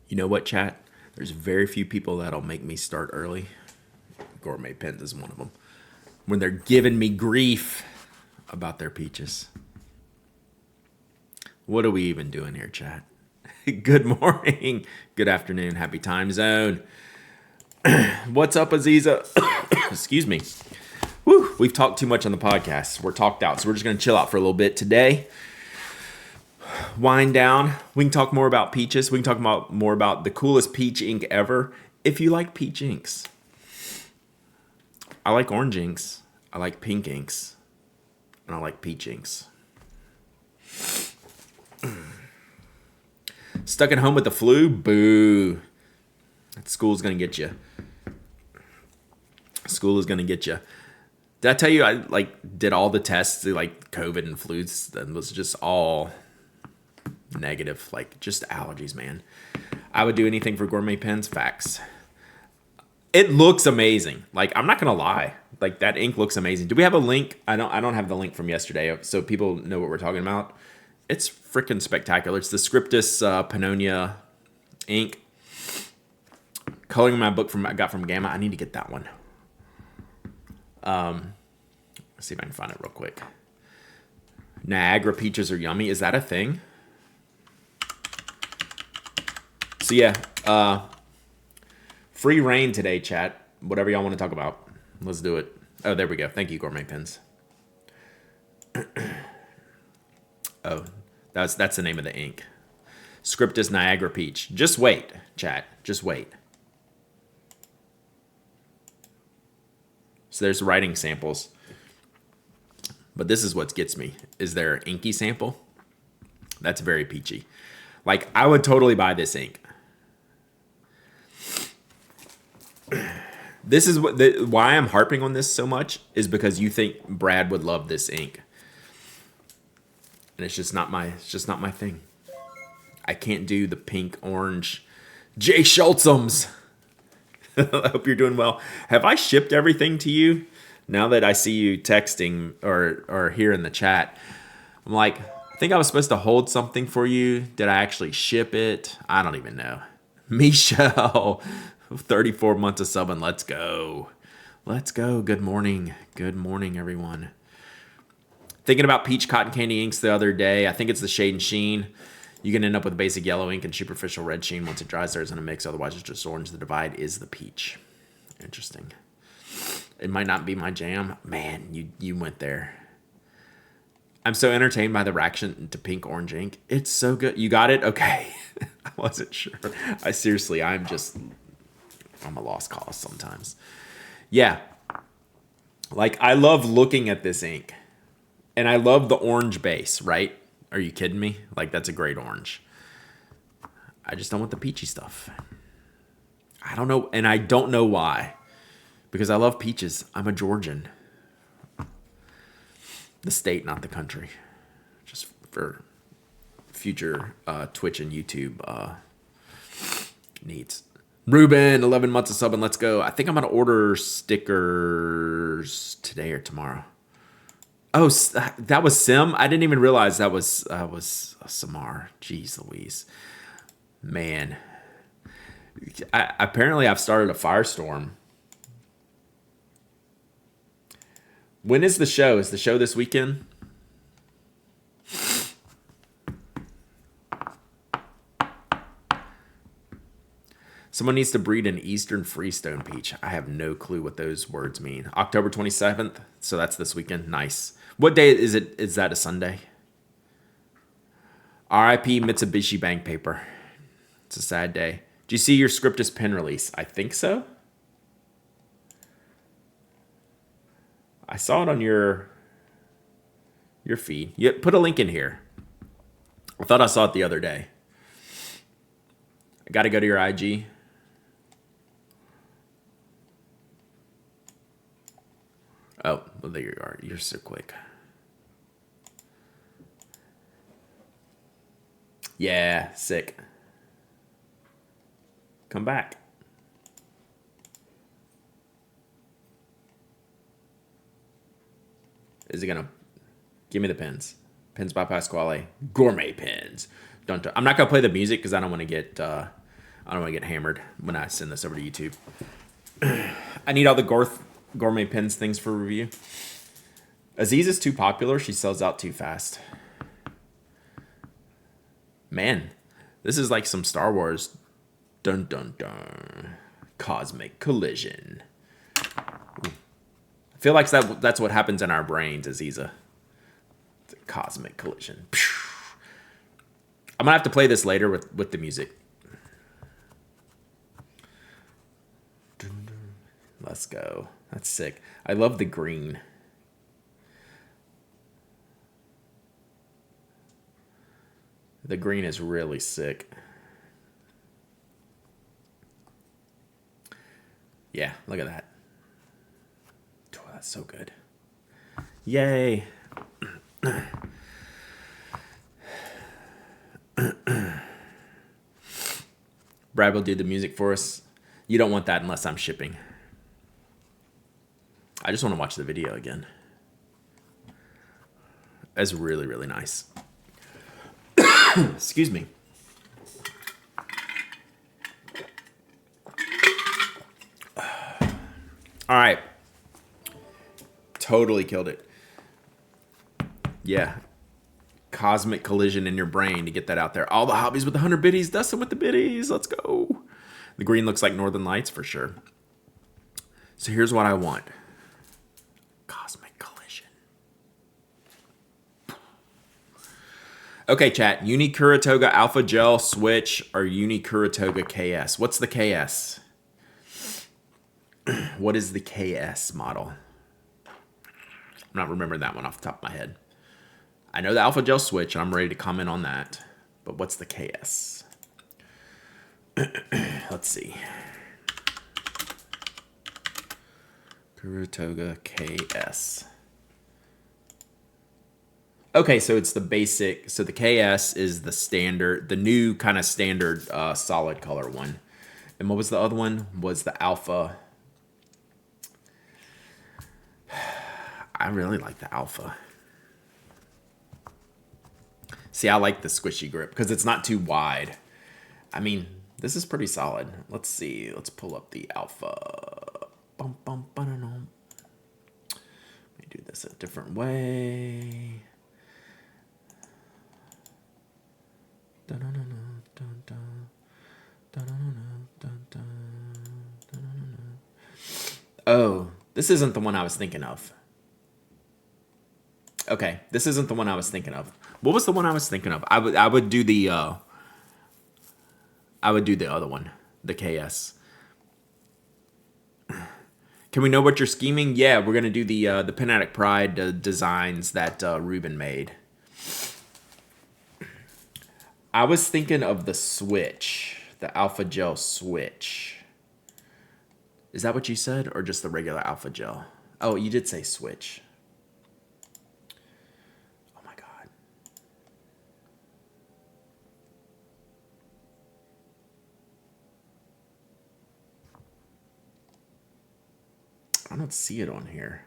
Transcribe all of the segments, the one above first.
You know what, chat? There's very few people that'll make me start early. Gourmet Pens is one of them. When they're giving me grief about their peaches. What are we even doing here, chat? Good morning. Good afternoon. Happy time zone. What's up, Aziza? Excuse me. Woo, we've talked too much on the podcast. We're talked out, so we're just going to chill out for a little bit today. Wind down. We can talk more about peaches. We can talk more about the coolest peach ink ever. If you like peach inks, I like orange inks. I like pink inks. And I like peach inks. Stuck at home with the flu? Boo. School's going to get you. School is going to get you. Did I tell you I did all the tests, like COVID and flus, that was just all negative, just allergies, man. I would do anything for Gourmet Pens. Facts. It looks amazing. I'm not gonna lie. That ink looks amazing. Do we have a link? I don't have the link from yesterday, so people know what we're talking about. It's freaking spectacular. It's the Scriptus Pannonia ink. Coloring my book I got from Gamma. I need to get that one. Let's see if I can find it real quick. Niagara peaches are yummy. Is that a thing? So yeah, free reign today, chat. Whatever y'all want to talk about, let's do it. Oh, there we go. Thank you, Gourmet Pens. Oh, that's the name of the ink. Scriptus Niagara Peach. Just wait, chat. Just wait. So there's writing samples. But this is what gets me. Is there an inky sample? That's very peachy. I would totally buy this ink. This is why I'm harping on this so much is because you think Brad would love this ink. And it's just not my thing. I can't do the pink orange Jay Schultzums. I hope you're doing well. Have I shipped everything to you? Now that I see you texting or here in the chat, I'm like, I think I was supposed to hold something for you. Did I actually ship it? I don't even know. Michelle, 34 months of subbing. Let's go. Let's go. Good morning. Good morning, everyone. Thinking about peach cotton candy inks the other day. I think it's the shade and sheen. You can end up with basic yellow ink and superficial red sheen. Once it dries, there's in a mix. Otherwise, it's just orange. The divide is the peach. Interesting. It might not be my jam. Man, you went there. I'm so entertained by the reaction to pink orange ink. It's so good. You got it? Okay. I wasn't sure. I'm a lost cause sometimes. Yeah. I love looking at this ink. And I love the orange base, right? Are you kidding me? That's a great orange. I just don't want the peachy stuff. I don't know. And I don't know why. Because I love peaches. I'm a Georgian. The state, not the country. Just for future Twitch and YouTube needs. Ruben, 11 months of subbing. Let's go. I think I'm going to order stickers today or tomorrow. Oh, that was Sim? I didn't even realize that was Samar. Jeez Louise. Man. Apparently I've started a firestorm. When is the show? Is the show this weekend? Someone needs to breed an Eastern Freestone peach. I have no clue what those words mean. October 27th. So that's this weekend. Nice. What day is it? Is that a Sunday? RIP Mitsubishi Bank Paper. It's a sad day. Do you see your Scriptus pen release? I think so. I saw it on your feed. You put a link in here. I thought I saw it the other day. I got to go to your IG. Oh, well, there you are. You're so quick. Yeah, sick. Come back. Is it gonna give me the pins? Pins by Pasquale. Gourmet Pens. I'm not gonna play the music because I don't want to get I don't want to get hammered when I send this over to YouTube. I need all the gourmet pins things for review. Aziz is too popular. She sells out too fast. Man, this is like some Star Wars. Dun dun dun. Cosmic collision. Ooh. I feel like that's what happens in our brains, Aziza. Cosmic collision. I'm gonna have to play this later with the music. Let's go. That's sick. I love the green. The green is really sick. Yeah, look at that. Oh, that's so good. Yay. Brad will do the music for us. You don't want that unless I'm shipping. I just want to watch the video again. That's really, really nice. Excuse me. All right. Totally killed it. Yeah. Cosmic collision in your brain to get that out there. All the hobbies with the 100 biddies. Dustin with the biddies. Let's go. The green looks like Northern Lights for sure. So here's what I want. Cosmic collision. Okay, chat. Unikuratoga Alpha Gel Switch or Unikuratoga KS. What's the KS? What is the KS model? I'm not remembering that one off the top of my head. I know the Alpha Gel Switch, and I'm ready to comment on that. But what's the KS? Let's see. Kuratoga KS. Okay, so it's the basic. So the KS is the standard, the new kind of standard solid color one. And what was the other one? Was the Alpha. I really like the Alpha. See, I like the squishy grip because it's not too wide. I mean, this is pretty solid. Let's see. Let's pull up the Alpha. Bum, bum, Let me do this a different way. Oh, this isn't the one I was thinking of. Okay, this isn't the one I was thinking of. What was the one I was thinking of? I would do the other one, the KS. Can we know what you're scheming? Yeah, we're gonna do the Pen Addict Pride designs that Ruben made. I was thinking of the Switch, the Alpha Gel Switch. Is that what you said, or just the regular Alpha Gel? Oh, you did say Switch. Oh my God. I don't see it on here.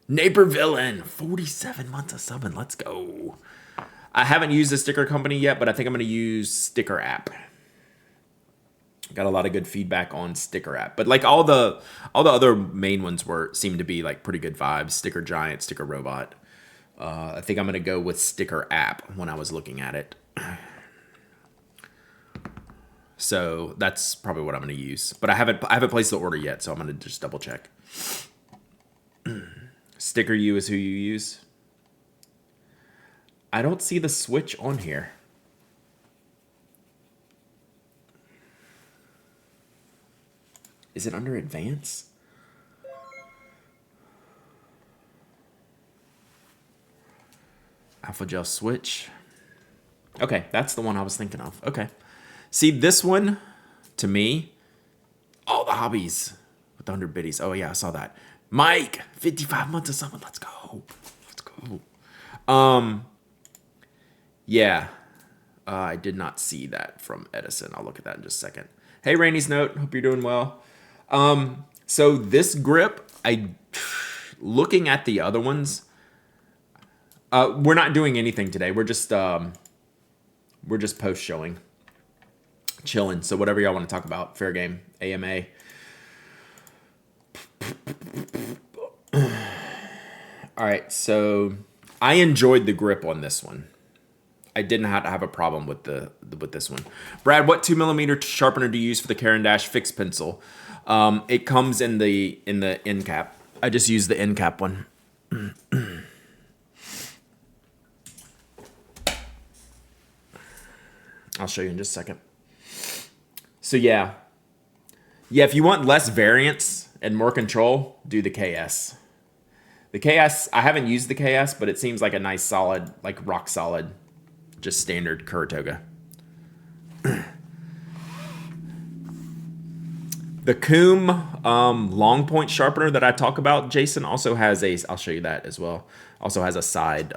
Neighbor Villain, 47 months of subbing. Let's go. I haven't used the sticker company yet, but I think I'm going to use Sticker App. Got a lot of good feedback on Sticker App, but like all the other main ones seemed to be like pretty good vibes. Sticker Giant, Sticker Robot. I think I'm going to go with Sticker App when I was looking at it. So that's probably what I'm going to use, but I haven't placed the order yet, so I'm going to just double check. Sticker U is who you use. I don't see the Switch on here. Is it under advance? Alpha Gel Switch. Okay, that's the one I was thinking of. Okay. See, this one, to me, all the hobbies with the 100 biddies. Oh, yeah, I saw that. Mike, 55 months of summer. Let's go. Let's go. Yeah. I did not see that from Edison. I'll look at that in just a second. Hey, Rainey's Note. Hope you're doing well. So this grip, looking at the other ones, we're not doing anything today. We're just We're just post showing, chilling. So whatever y'all want to talk about, fair game. AMA. All right, so I enjoyed the grip on this one. I didn't have a problem with with this one. Brad, what 2mm sharpener do you use for the Caran d'Ache fixed pencil? It comes in the end cap. I just use the end cap one. I'll show you in just a second. So yeah, if you want less variance and more control, do the KS. The KS, I haven't used the KS, but it seems like a nice solid, like rock solid, just standard Kuratoga. The Coom long point sharpener that I talk about, Jason, also has I'll show you that as well. Also has a side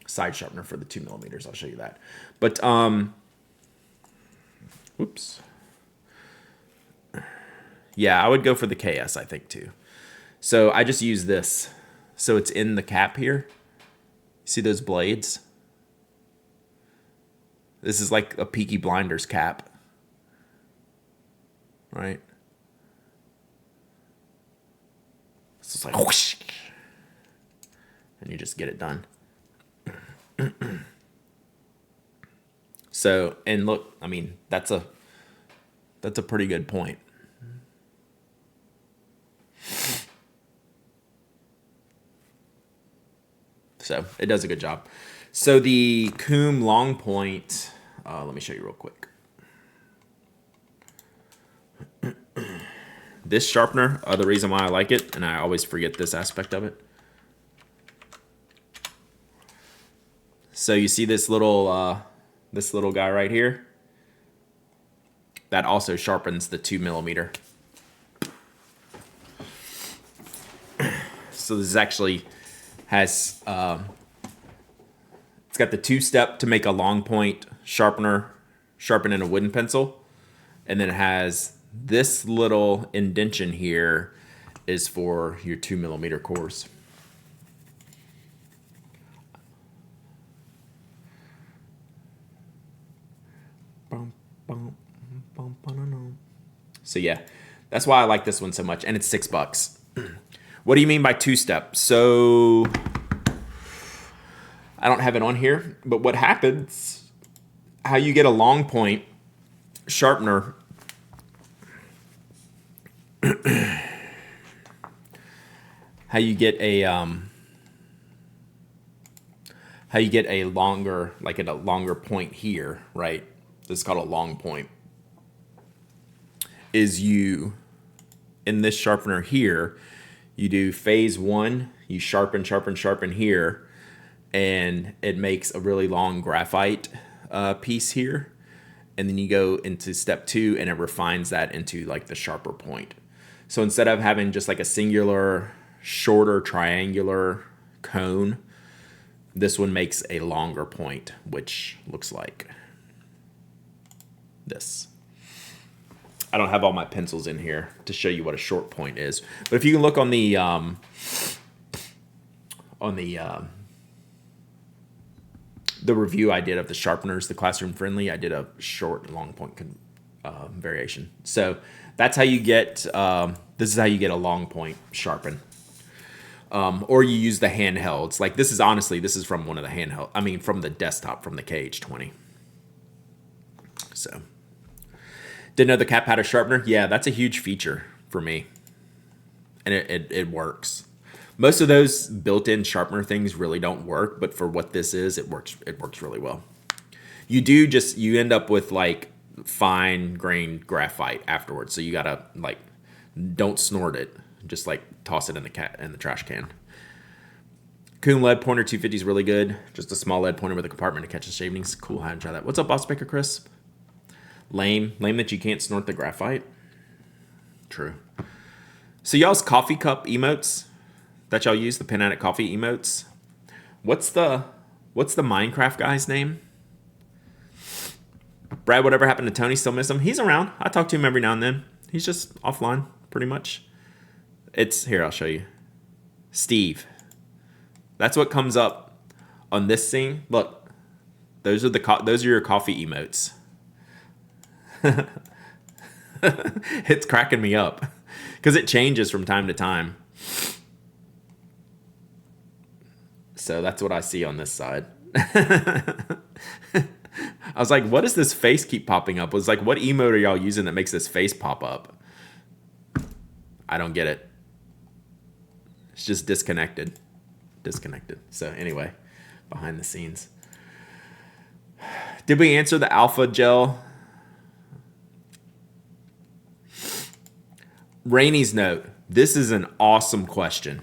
sharpener for the 2mm. I'll show you that. But whoops. Yeah, I would go for the KS, I think, too. So I just use this. So it's in the cap here. See those blades? This is like a Peaky Blinders cap. Right? So it's like whoosh, and you just get it done. So, and look, I mean, that's a pretty good point. So it does a good job. So the Coom long point, let me show you real quick. This sharpener, the reason why I like it, and I always forget this aspect of it. So you see this little guy right here? That also sharpens the 2mm. So this actually has, it's got the 2-step to make a long point sharpener, sharpen a wooden pencil. And then it has this little indention here is for your 2mm cores. So yeah, that's why I like this one so much, and it's $6. What do you mean by 2-step? So I don't have it on here, but what happens, how you get a long point sharpener, how you get a longer, like at a longer point here, right? This is called a long point. Is you, in this sharpener here, you do phase 1, you sharpen here, and it makes a really long graphite piece here. And then you go into step 2 and it refines that into like the sharper point. So instead of having just like a singular, shorter triangular cone, this one makes a longer point, which looks like this. I don't have all my pencils in here to show you what a short point is, but if you can look on the review I did of the sharpeners, the classroom friendly, I did a short and long point variation. So that's how you get. This is how you get a long point sharpen. Or you use the handhelds. Like this is from one of the handheld. I mean, from the desktop, from the KH20. So. Didn't know the cap had a sharpener. Yeah, that's a huge feature for me. And it works. Most of those built-in sharpener things really don't work, but for what this is, it works really well. You end up with like fine grained graphite afterwards. So you gotta like don't snort it. Just like toss it in the trash can. Coom lead pointer 250 is really good. Just a small lead pointer with a compartment to catch the shavings. Cool, I hadn't tried that. What's up, Boss Baker Chris? Lame that you can't snort the graphite. True. So y'all's coffee cup emotes that y'all use, the pen at it coffee emotes. What's the Minecraft guy's name? Brad, whatever happened to Tony? Still miss him? He's around. I talk to him every now and then. He's just offline, pretty much. It's here. I'll show you. Steve. That's what comes up on this thing. Look, Those are your coffee emotes. It's cracking me up because it changes from time to time. So that's what I see on this side. I was like, what does this face keep popping up? I was like, what emote are y'all using that makes this face pop up? I don't get it. It's just disconnected. So anyway, behind the scenes. Did we answer the alpha gel? Rainy's note. This is an awesome question.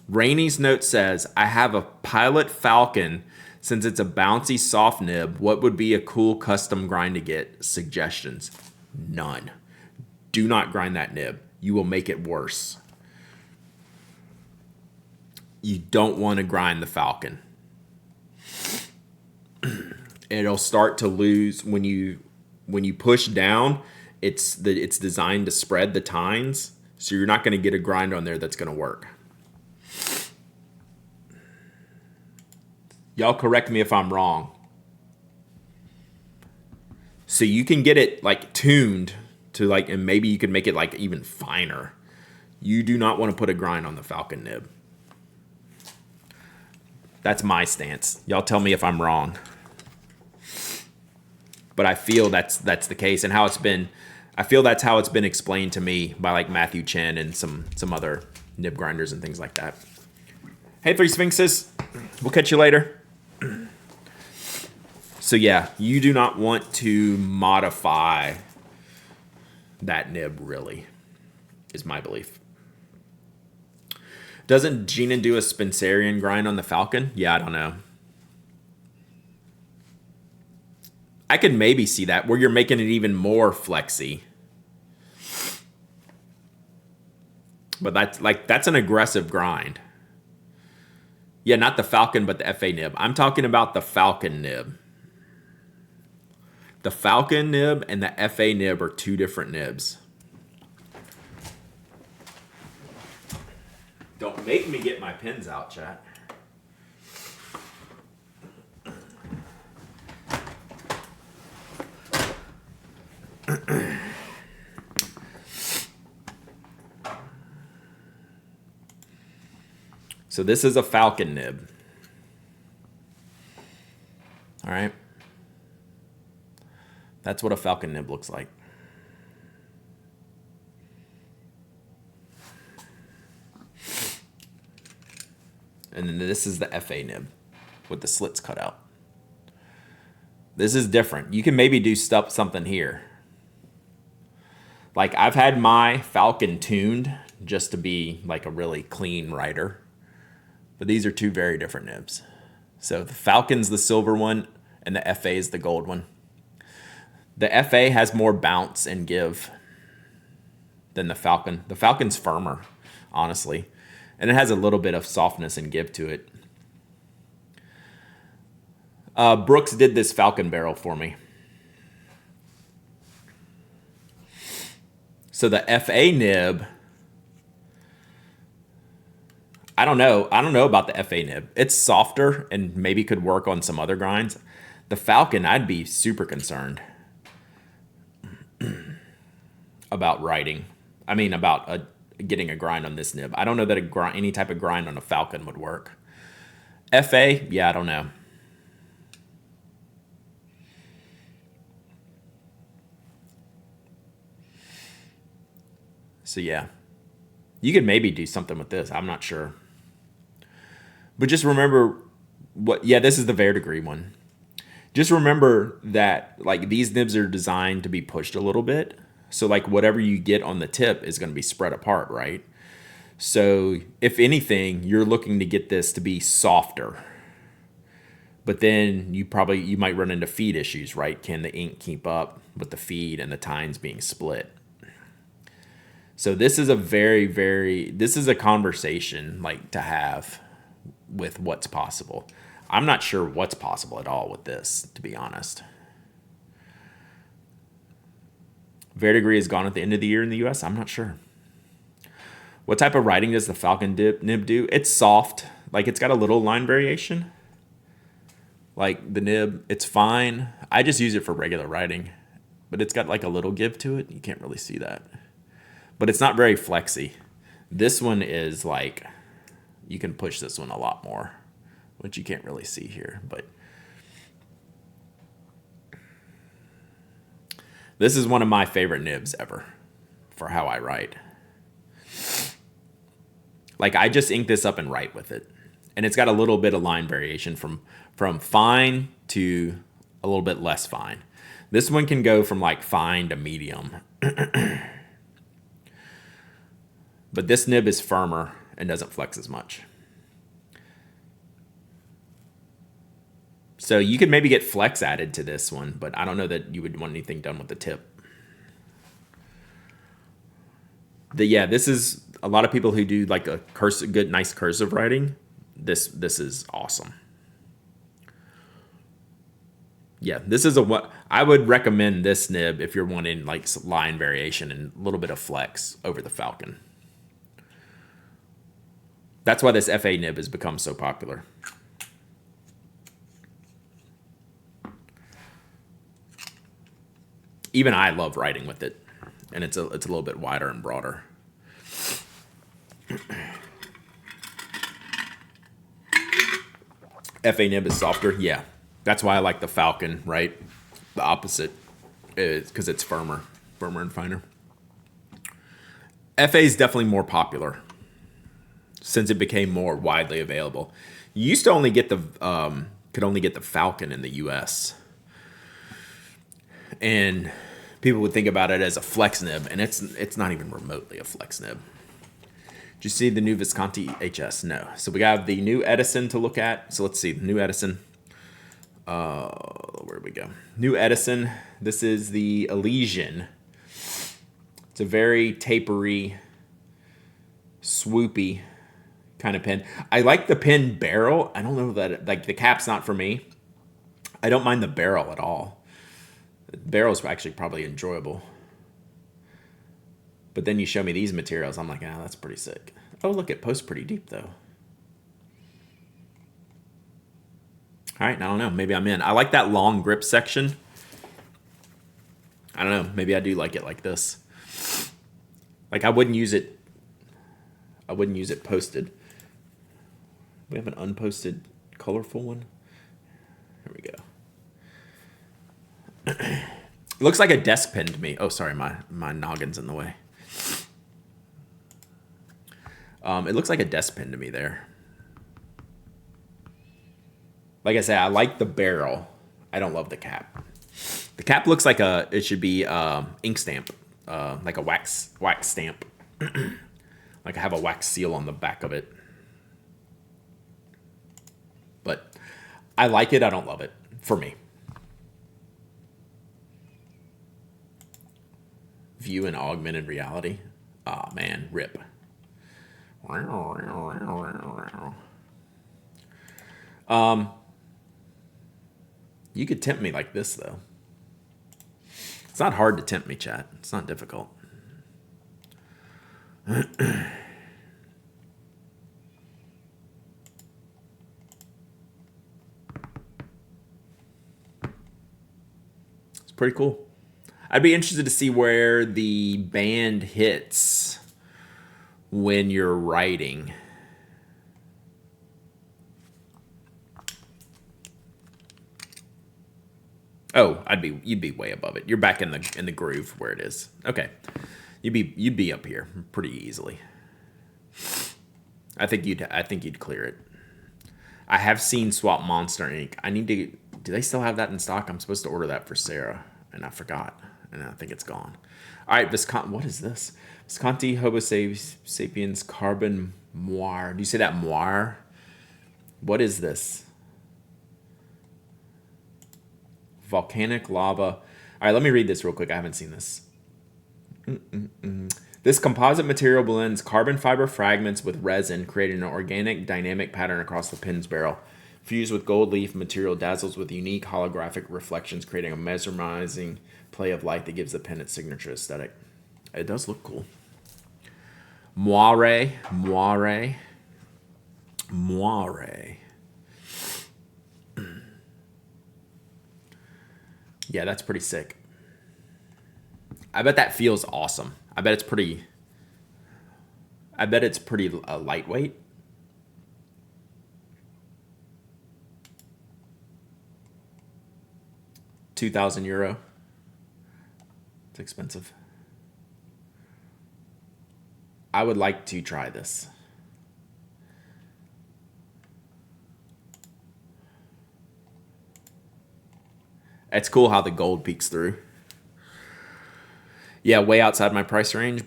Rainy's note says, I have a Pilot Falcon. Since it's a bouncy soft nib, what would be a cool custom grind to get? Suggestions? None. Do not grind that nib. You will make it worse. You don't want to grind the Falcon. It'll start to lose when you push down. It's designed to spread the tines, so you're not going to get a grind on there that's going to work. Y'all correct me if I'm wrong. So you can get it like tuned to like, and maybe you can make it like even finer. You do not want to put a grind on the Falcon nib. That's my stance. Y'all tell me if I'm wrong. But I feel that's the case, and how it's been. I feel that's how it's been explained to me by like Matthew Chen and some other nib grinders and things like that. Hey, Three Sphinxes. We'll catch you later. So yeah, you do not want to modify that nib, really, is my belief. Doesn't Gina do a Spencerian grind on the Falcon? Yeah, I don't know. I could maybe see that, where you're making it even more flexy. But that's an aggressive grind. Yeah, not the Falcon, but the FA nib. I'm talking about the Falcon nib. The Falcon nib and the FA nib are two different nibs. Don't make me get my pins out, chat. So this is a Falcon nib. All right. That's what a Falcon nib looks like. And then this is the FA nib with the slits cut out. This is different. You can maybe do something here. Like I've had my Falcon tuned just to be like a really clean writer. But these are two very different nibs. So the Falcon's the silver one and the FA is the gold one. The FA has more bounce and give than the Falcon. The Falcon's firmer, honestly. And it has a little bit of softness and give to it. Brooks did this Falcon barrel for me. So the FA nib, I don't know about the FA nib. It's softer and maybe could work on some other grinds. The Falcon, I'd be super concerned about writing. I mean, about getting a grind on this nib. I don't know that any type of grind on a Falcon would work. FA, yeah, I don't know. So yeah, you could maybe do something with this. I'm not sure. But just remember this is the Verdigris one. Just remember that like these nibs are designed to be pushed a little bit. So like whatever you get on the tip is going to be spread apart, right? So if anything, you're looking to get this to be softer. But then you might run into feed issues, right? Can the ink keep up with the feed and the tines being split? So this is this is a conversation like to have with what's possible. I'm not sure what's possible at all with this, to be honest. Verdigris is gone at the end of the year in the US. I'm not sure. What type of writing does the Falcon nib do? It's soft. Like it's got a little line variation. Like the nib, it's fine. I just use it for regular writing, but it's got like a little give to it. You can't really see that, but it's not very flexy. This one is like, you can push this one a lot more, which you can't really see here, but this is one of my favorite nibs ever for how I write. Like I just ink this up and write with it. And it's got a little bit of line variation from fine to a little bit less fine. This one can go from like fine to medium. But this nib is firmer and doesn't flex as much. So you could maybe get flex added to this one, but I don't know that you would want anything done with the tip. Yeah, this is a lot of people who do like a good, nice cursive writing. This is awesome. Yeah, this is what I would recommend this nib if you're wanting like line variation and a little bit of flex over the Falcon. That's why this FA nib has become so popular. Even I love writing with it, and it's a little bit wider and broader. FA nib is softer, yeah. That's why I like the Falcon, right? The opposite is because it's firmer and finer. FA is definitely more popular since it became more widely available. You used to only get could only get the Falcon in the U.S. And people would think about it as a flex nib, and it's not even remotely a flex nib. Did you see the new Visconti HS? No. So we got the new Edison to look at. So let's see, the new Edison. Where we go? New Edison. This is the Elysian. It's a very tapery, swoopy kind of pen. I like the pen barrel. I don't know that like the cap's not for me. I don't mind the barrel at all. The barrel's actually probably enjoyable. But then you show me these materials, I'm like, that's pretty sick. Oh, look, it posts pretty deep though. All right, I don't know. Maybe I'm in. I like that long grip section. I don't know. Maybe I do like it like this. Like I wouldn't use it posted. We have an unposted colorful one. Here we go. Looks like a desk pen to me. Oh, sorry, my noggin's in the way. It looks like a desk pen to me there. Like I said, I like the barrel. I don't love the cap. The cap looks like it should be ink stamp, like a wax stamp. Like I have a wax seal on the back of it. But I like it. I don't love it. For me. View and augmented reality. Oh man, rip. You could tempt me like this though. It's not hard to tempt me, chat. It's not difficult. It's pretty cool. I'd be interested to see where the band hits when you're writing. Oh, you'd be way above it. You're back in the groove where it is. Okay. You'd be up here pretty easily. I think you'd clear it. I have seen Swap Monster ink. Do they still have that in stock? I'm supposed to order that for Sarah, and I forgot. And I think it's gone. All right, what is this? Visconti Homo sapiens carbon moire. Do you say that moire? What is this? Volcanic lava. All right, let me read this real quick. I haven't seen this. This composite material blends carbon fiber fragments with resin, creating an organic dynamic pattern across the pen's barrel. Fused with gold leaf material, dazzles with unique holographic reflections, creating a mesmerizing play of light that gives the pen its signature aesthetic. It does look cool. Moire. Yeah, that's pretty sick. I bet that feels awesome. I bet it's pretty lightweight. €2,000. It's expensive. I would like to try this. It's cool how the gold peeks through. Yeah, way outside my price range.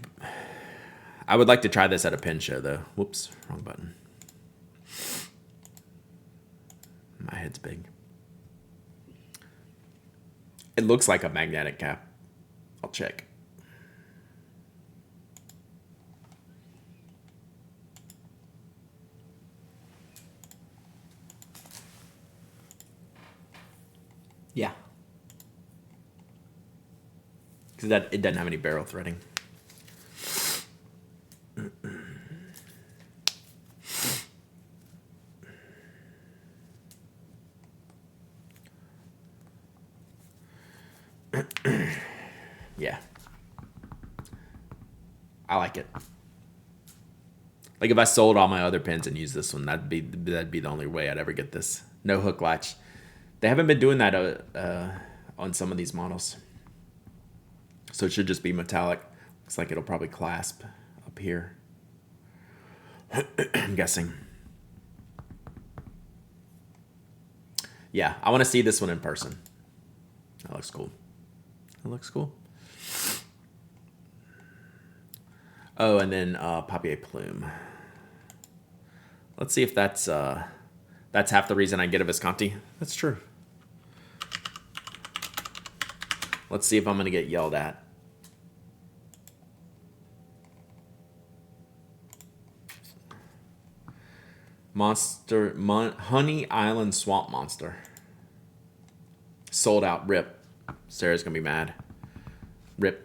I would like to try this at a pin show, though. Whoops, wrong button. My head's big. It looks like a magnetic cap. I'll check. Yeah. Because it doesn't have any barrel threading. Yeah. I like it. Like if I sold all my other pins and used this one, that'd be the only way I'd ever get this. No hook latch. They haven't been doing that on some of these models. So it should just be metallic. Looks like it'll probably clasp up here. I'm guessing. Yeah, I want to see this one in person. That looks cool. That looks cool. Oh, and then Papier Plume. Let's see if that's half the reason I get a Visconti. That's true. Let's see if I'm going to get yelled at. Honey Island Swamp Monster. Sold out. Rip. Sarah's going to be mad. Rip.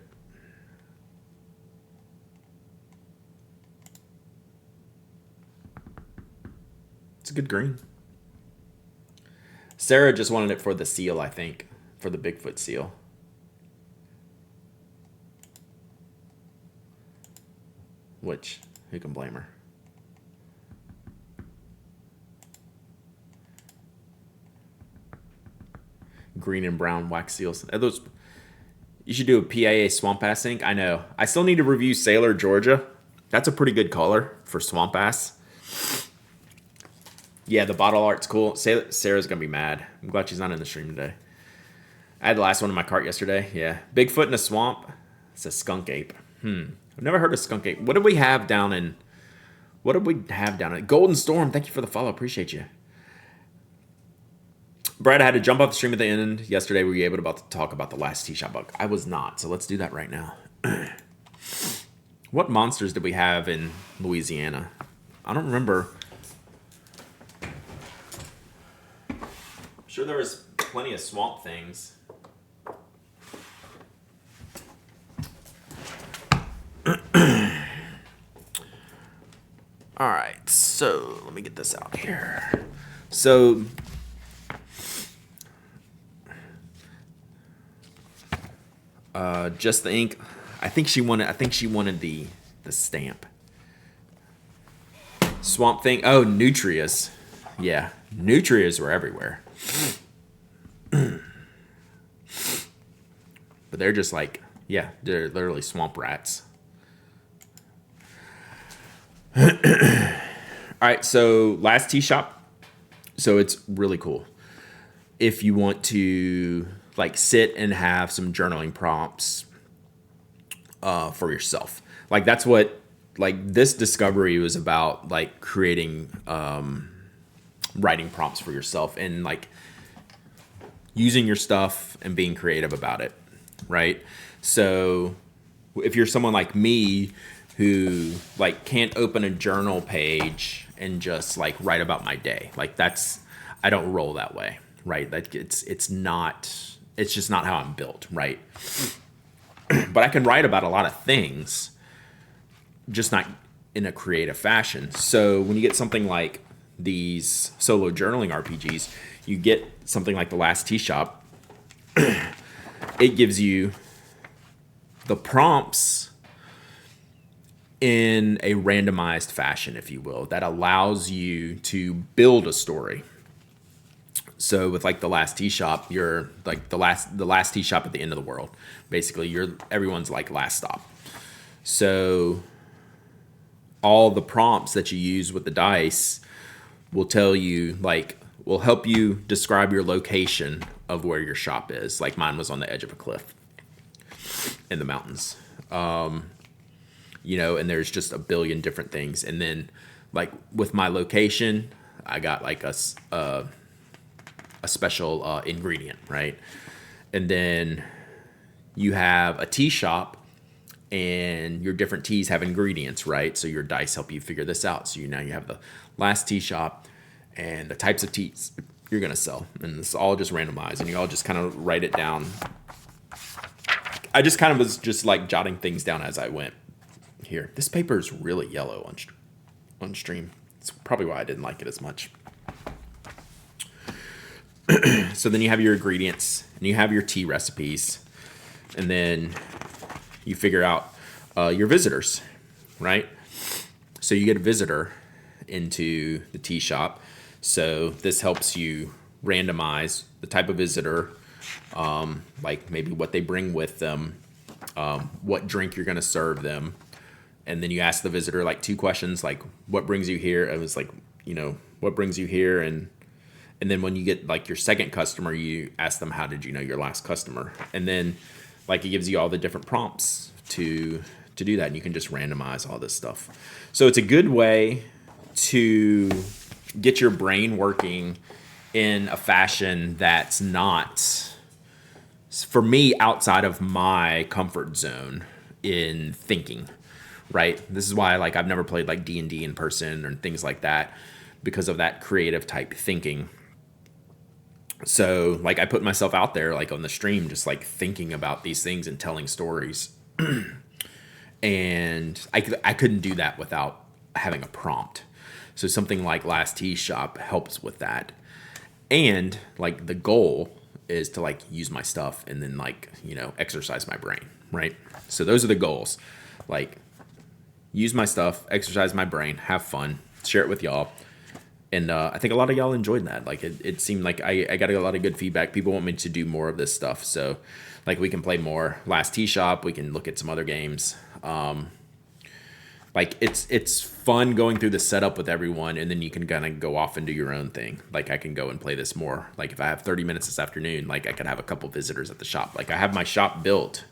It's a good green. Sarah just wanted it for the seal, I think. For the Bigfoot seal. Which, who can blame her? Green and brown wax seals. Those, you should do a PIA Swamp Ass ink. I know. I still need to review Sailor Georgia. That's a pretty good color for Swamp Ass. Yeah, the bottle art's cool. Sarah's gonna be mad. I'm glad she's not in the stream today. I had the last one in my cart yesterday. Yeah, Bigfoot in a swamp. It's a skunk ape. I've never heard of skunk ape. What did we have down in? Golden Storm? Thank you for the follow. Appreciate you. Brad, I had to jump off the stream at the end yesterday. Were you able to talk about the last T-Shop book? I was not, so let's do that right now. What monsters did we have in Louisiana? I don't remember. I'm sure there was plenty of swamp things. All right, so let me get this out here. So just the ink. I think she wanted the stamp. Swamp Thing. Oh, Nutrias. Yeah, Nutrias were everywhere. But they're just like, yeah, they're literally swamp rats. All right, so last T-Shop. So it's really cool. If you want to like sit and have some journaling prompts for yourself. Like that's what like this discovery was about, like creating writing prompts for yourself and like using your stuff and being creative about it, right? So if you're someone like me who like can't open a journal page and just like write about my day, like I don't roll that way, right? That it's just not how I'm built, right? But I can write about a lot of things, just not in a creative fashion. So when you get something like these solo journaling RPGs, you get something like the last T-Shop. it gives you the prompts in a randomized fashion, if you will, that allows you to build a story. So with like the last tea shop, you're like the last tea shop at the end of the world. Basically, everyone's like last stop. So all the prompts that you use with the dice will tell you, like, will help you describe your location of where your shop is. Like mine was on the edge of a cliff in the mountains. And there's just a billion different things. And then like with my location, I got like a special ingredient, right? And then you have a tea shop, and your different teas have ingredients, right? So your dice help you figure this out. So now you have the last tea shop and the types of teas you're gonna sell, and it's all just randomized, and you all just kind of write it down. I just kind of was just like jotting things down as I went. Here, this paper is really yellow on stream. It's probably why I didn't like it as much. So then you have your ingredients, and you have your tea recipes, and then you figure out your visitors, right? So you get a visitor into the tea shop. So this helps you randomize the type of visitor, like maybe what they bring with them, what drink you're going to serve them. And then you ask the visitor like 2 questions, like what brings you here? It was like, what brings you here? And then when you get like your second customer, you ask them, how did you know your last customer? And then like it gives you all the different prompts to do that. And you can just randomize all this stuff. So it's a good way to get your brain working in a fashion that's not, for me, outside of my comfort zone in thinking, right? This is why like I've never played like D&D in person or things like that, because of that creative type thinking. So like I put myself out there like on the stream, just like thinking about these things and telling stories. And I couldn't do that without having a prompt. So something like Last Tea Shop helps with that. And like the goal is to like use my stuff and then like, exercise my brain, right? So those are the goals. Like use my stuff, exercise my brain, have fun, share it with y'all. And I think a lot of y'all enjoyed that. Like it seemed like I got a lot of good feedback. People want me to do more of this stuff. So like we can play more Last Tea Shop. We can look at some other games. Like it's fun going through the setup with everyone, and then you can kind of go off and do your own thing. Like I can go and play this more. Like if I have 30 minutes this afternoon, like I could have a couple visitors at the shop. Like I have my shop built,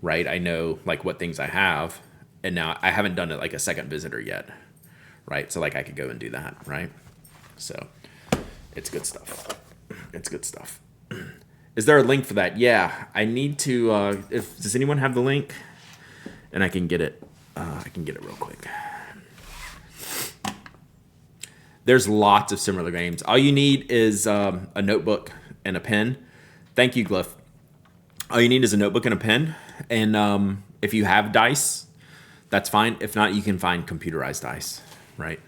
right? I know like what things I have, and now I haven't done it like a second visitor yet, right? So like I could go and do that, right? So it's good stuff. It's good stuff. Is there a link for that? Yeah, I need to. Does anyone have the link? And I can get it. I can get it real quick. There's lots of similar games. All you need is a notebook and a pen. Thank you, Glyph. All you need is a notebook and a pen. And if you have dice, that's fine. If not, you can find computerized dice, right?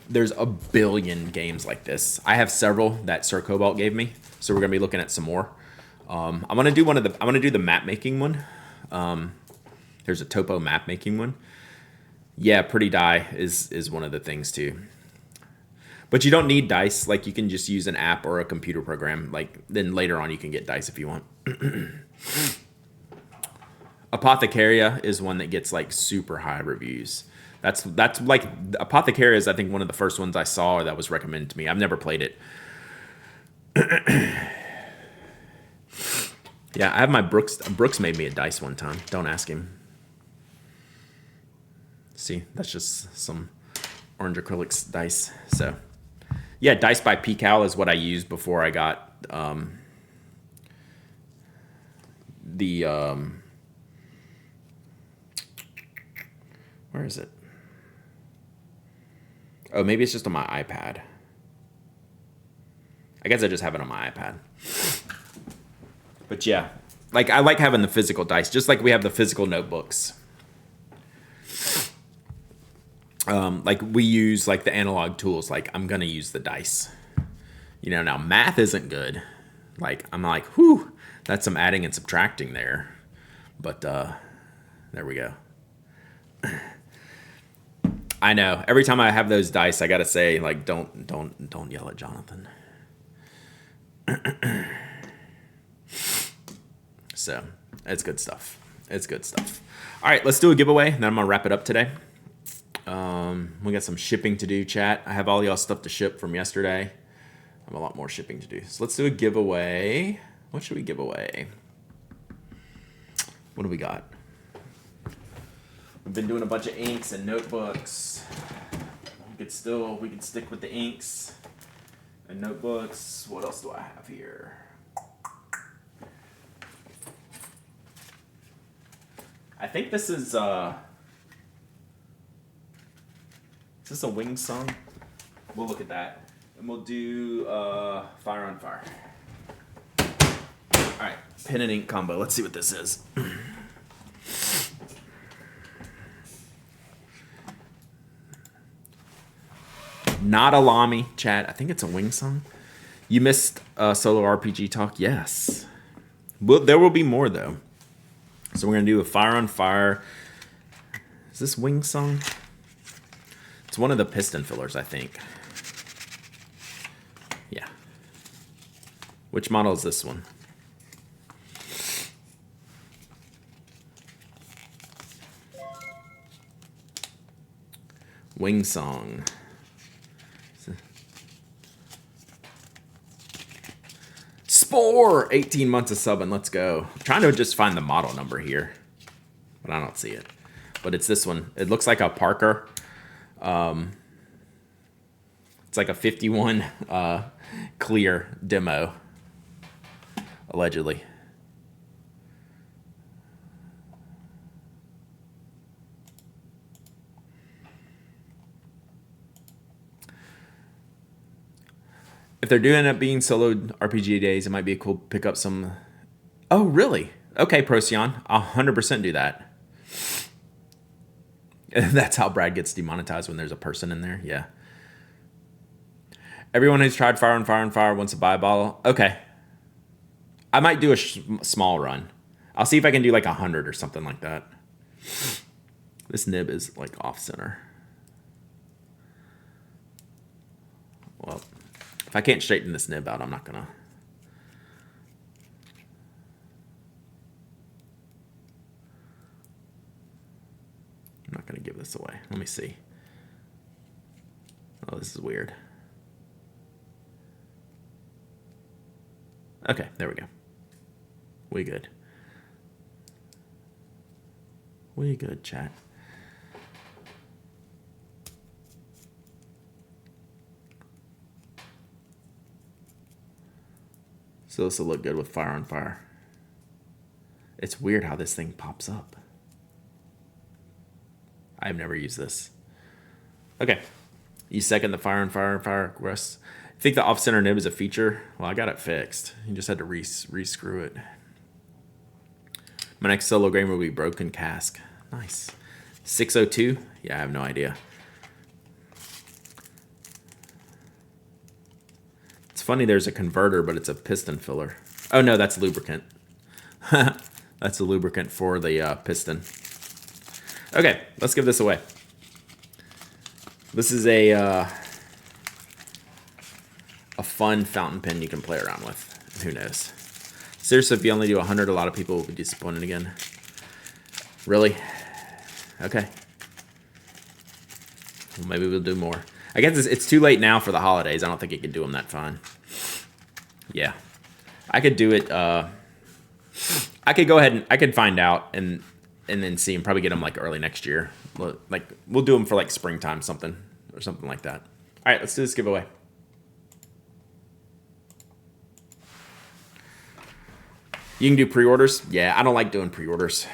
There's a billion games like this. I have several that Sir Cobalt gave me, so we're gonna be looking at some more. I'm gonna do the map making one. There's a topo map making one. Yeah, Pretty Die is one of the things too. But you don't need dice. Like you can just use an app or a computer program. Like then later on you can get dice if you want. Apothecaria is one that gets like super high reviews. That's like Apothecaria is I think one of the first ones I saw or that was recommended to me. I've never played it. Yeah, I have my Brooks made me a dice one time. Don't ask him. See, that's just some orange acrylics dice. So, yeah, Dice by PCal is what I used before I got where is it? Oh, maybe it's just on my iPad. I guess I just have it on my iPad. But yeah, like I like having the physical dice, just like we have the physical notebooks. Like we use like the analog tools. Like I'm gonna use the dice. Now math isn't good. Like I'm like, whew, That's some adding and subtracting there. But there we go. I know. Every time I have those dice, I gotta say, like, don't yell at Jonathan. So it's good stuff. It's good stuff. All right, let's do a giveaway. Then I'm gonna wrap it up today. We got some shipping to do, chat. I have all y'all stuff to ship from yesterday. I have a lot more shipping to do. So let's do a giveaway. What should we give away? What do we got? We've been doing a bunch of inks and notebooks. We could stick with the inks and notebooks. What else do I have here? I think this is this a Wing song? We'll look at that. And we'll do Fire on Fire. Alright, pen and ink combo. Let's see what this is. Not a Lamy, chat. I think it's a Wing song. You missed solo RPG talk? Yes. Well, there will be more, though. So we're going to do a Fire on Fire. Is this Wing song? It's one of the piston fillers, I think. Yeah. Which model is this one? Wing song. Spore! 18 months of subbing. Let's go. I'm trying to just find the model number here, but I don't see it. But it's this one. It looks like a Parker. It's like a 51 clear demo, allegedly. If they're doing it being solo RPG days, it might be cool to pick up some. Oh, really? Okay, Procyon. I'll 100% do that. That's how Brad gets demonetized when there's a person in there. Yeah. Everyone who's tried Fire on Fire wants to buy a bottle. Okay. I might do a small run. I'll see if I can do like 100 or something like that. This nib is like off center. Well, if I can't straighten this nib out, I'm not gonna. I'm not gonna give this away. Let me see. Oh, this is weird. Okay, there we go. We good. We good, chat. So this will look good with Fire on Fire. It's weird how this thing pops up. I've never used this. Okay. You second the Fire on Fire request. I think the off-center nib is a feature. Well, I got it fixed. You just had to re-screw it. My next solo game will be Broken Cask. Nice. 602? Yeah, I have no idea. It's funny there's a converter, but it's a piston filler. Oh, no, that's lubricant. That's a lubricant for the piston. Okay, let's give this away. This is a fun fountain pen you can play around with. Who knows? Seriously, if you only do 100, a lot of people will be disappointed again. Really? Okay. Well, maybe we'll do more. I guess it's too late now for the holidays. I don't think you can do them that fine. Yeah. I could do it. I could go ahead and I could find out and then see and probably get them like early next year. Like we'll do them for like springtime something or something like that. All right, let's do this giveaway. You can do pre-orders. Yeah, I don't like doing pre-orders.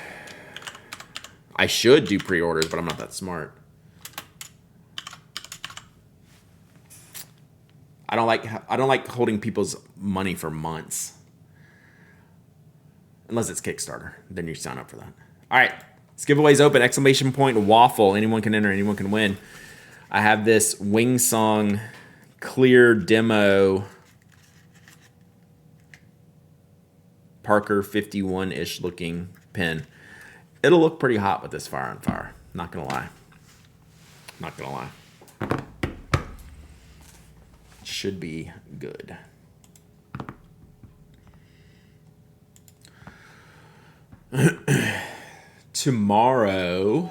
I should do pre-orders, but I'm not that smart. I don't like holding people's money for months. Unless it's Kickstarter. Then you sign up for that. All right. This giveaway's open. Exclamation point waffle. Anyone can enter. Anyone can win. I have this Wing Song clear demo Parker 51-ish looking pen. It'll look pretty hot with this Fire on Fire. Not gonna lie. Not gonna lie. Should be good. Tomorrow.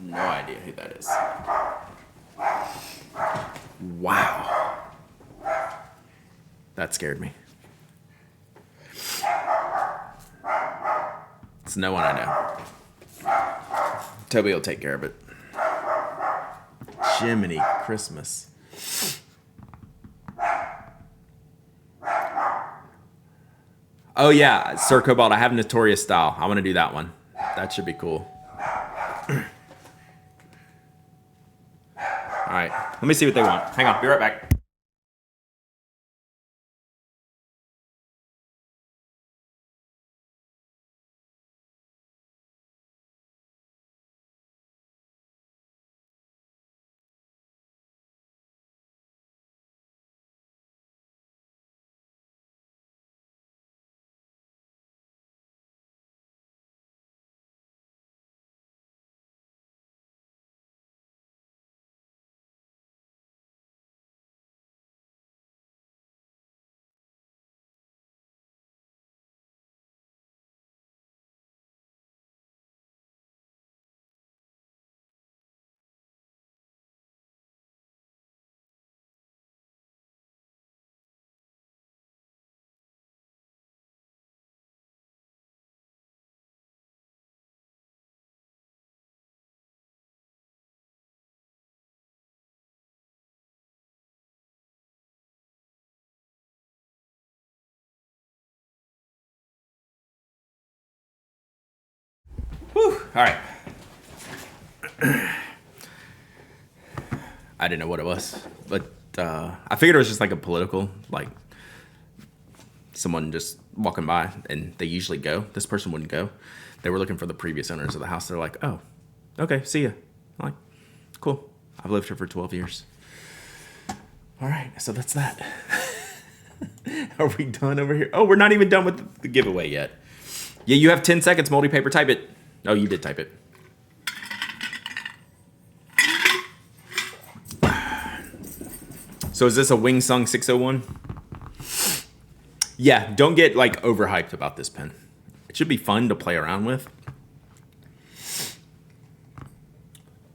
No idea who that is. Wow. That scared me. It's no one I know. Toby will take care of it. Jiminy Christmas. Oh yeah, Sir Cobalt, I have Notorious Style. I want to do that one. That should be cool. All right, let me see what they want. Hang on, be right back. Whew. All right. I didn't know what it was, but I figured it was just like a political, like someone just walking by, and they usually go. This person wouldn't go. They were looking for the previous owners of the house. They're like, oh, okay, see ya. I'm like, cool. I've lived here for 12 years. All right, so that's that. Are we done over here? Oh, we're not even done with the giveaway yet. Yeah, you have 10 seconds, Moldy Paper. Type it. Oh, you did type it. So is this a Wing Sung 601? Yeah, don't get like overhyped about this pen. It should be fun to play around with.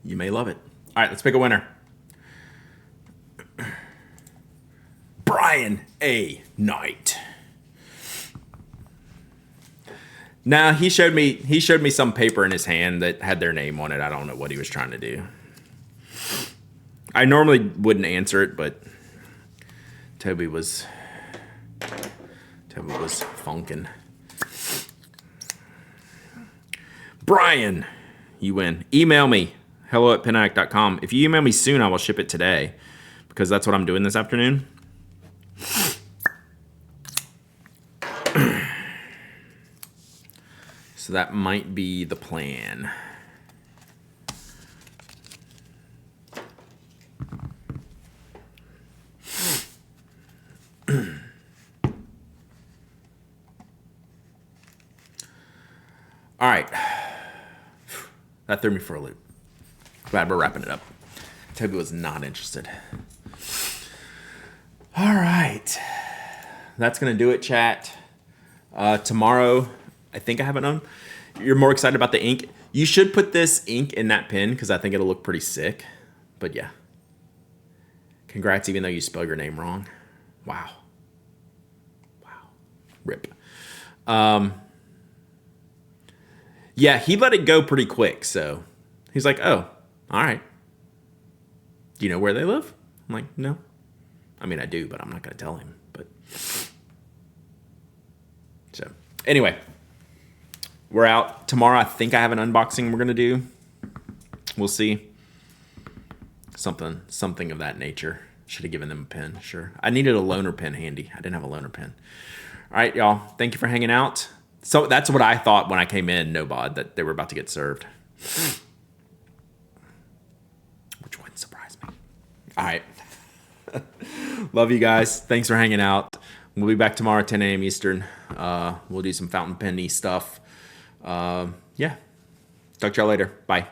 You may love it. All right, let's pick a winner. Brian A. Knight. Now he showed me some paper in his hand that had their name on it. I don't know what he was trying to do. I normally wouldn't answer it, but Toby was funkin'. Brian, you win. Email me, hello@penaddict.com. If you email me soon, I will ship it today because that's what I'm doing this afternoon. So that might be the plan. All right. That threw me for a loop. Glad we're wrapping it up. Toby was not interested. All right. That's going to do it, chat. Tomorrow, I think I have it on. You're more excited about the ink. You should put this ink in that pen because I think it'll look pretty sick. But yeah. Congrats, even though you spell your name wrong. Wow. Wow. Rip. Yeah, he let it go pretty quick, so he's like, oh, all right. Do you know where they live? I'm like, no. I mean, I do, but I'm not going to tell him. But so anyway, we're out. Tomorrow, I think I have an unboxing we're going to do. We'll see. Something of that nature. Should have given them a pen, sure. I needed a loaner pen handy. I didn't have a loaner pen. All right, y'all. Thank you for hanging out. So that's what I thought when I came in, Nobod, that they were about to get served. All right. Love you guys. Thanks for hanging out. We'll be back tomorrow at 10 a.m. Eastern. We'll do some fountain penny stuff. Yeah. Talk to y'all later. Bye.